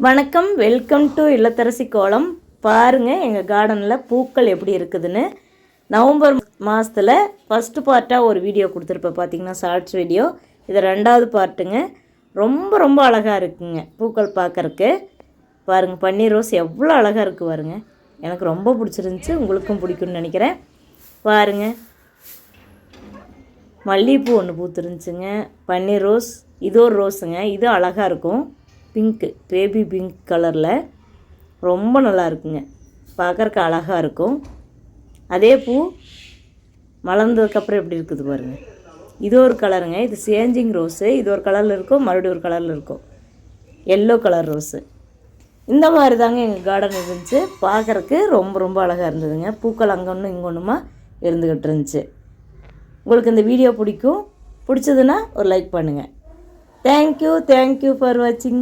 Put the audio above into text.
வணக்கம், welcome to இல்லத்தரசி கோலம். பாருங்கள் எங்கள் கார்டனில் பூக்கள் எப்படி இருக்குதுன்னு. நவம்பர் மாதத்தில் ஃபஸ்ட்டு பார்ட்டாக ஒரு வீடியோ கொடுத்துருப்பேன் பார்த்தீங்கன்னா, ஷார்ட்ஸ் வீடியோ. இது ரெண்டாவது பார்ட்டுங்க. ரொம்ப ரொம்ப அழகாக இருக்குங்க பூக்கள் பார்க்குறக்கு. பாருங்கள், பன்னீர் ரோஸ் எவ்வளோ அழகாக இருக்குது பாருங்கள். எனக்கு ரொம்ப பிடிச்சிருந்துச்சி, உங்களுக்கும் பிடிக்கும்னு நினைக்கிறேன். பாருங்கள், மல்லிகைப்பூ ஒன்று பூத்துருந்துச்சுங்க. பன்னீர் ரோஸ், இது ஒரு ரோஸுங்க. இது அழகாக இருக்கும், பிங்க்கு, பேபி பிங்க் கலரில் ரொம்ப நல்லா இருக்குங்க, பார்க்குறக்கு அழகாக இருக்கும். அதே பூ மலர்ந்ததுக்கப்புறம் எப்படி இருக்குது பாருங்கள். இது ஒரு கலருங்க, இது சேஞ்சிங் ரோஸு. இது ஒரு கலரில் இருக்கும், மறுபடியும் ஒரு கலரில் இருக்கும், எல்லோ கலர் ரோஸு. இந்த மாதிரி தாங்க எங்கள் கார்டன் இருந்துச்சு. பார்க்குறக்கு ரொம்ப ரொம்ப அழகாக இருந்ததுங்க. பூக்கள் அங்கே ஒன்று இங்கே ஒன்றுமா இருந்துக்கிட்டு இருந்துச்சு. உங்களுக்கு இந்த வீடியோ பிடிச்சதுன்னா ஒரு லைக் பண்ணுங்கள். தேங்க்யூ ஃபார் வாட்சிங்.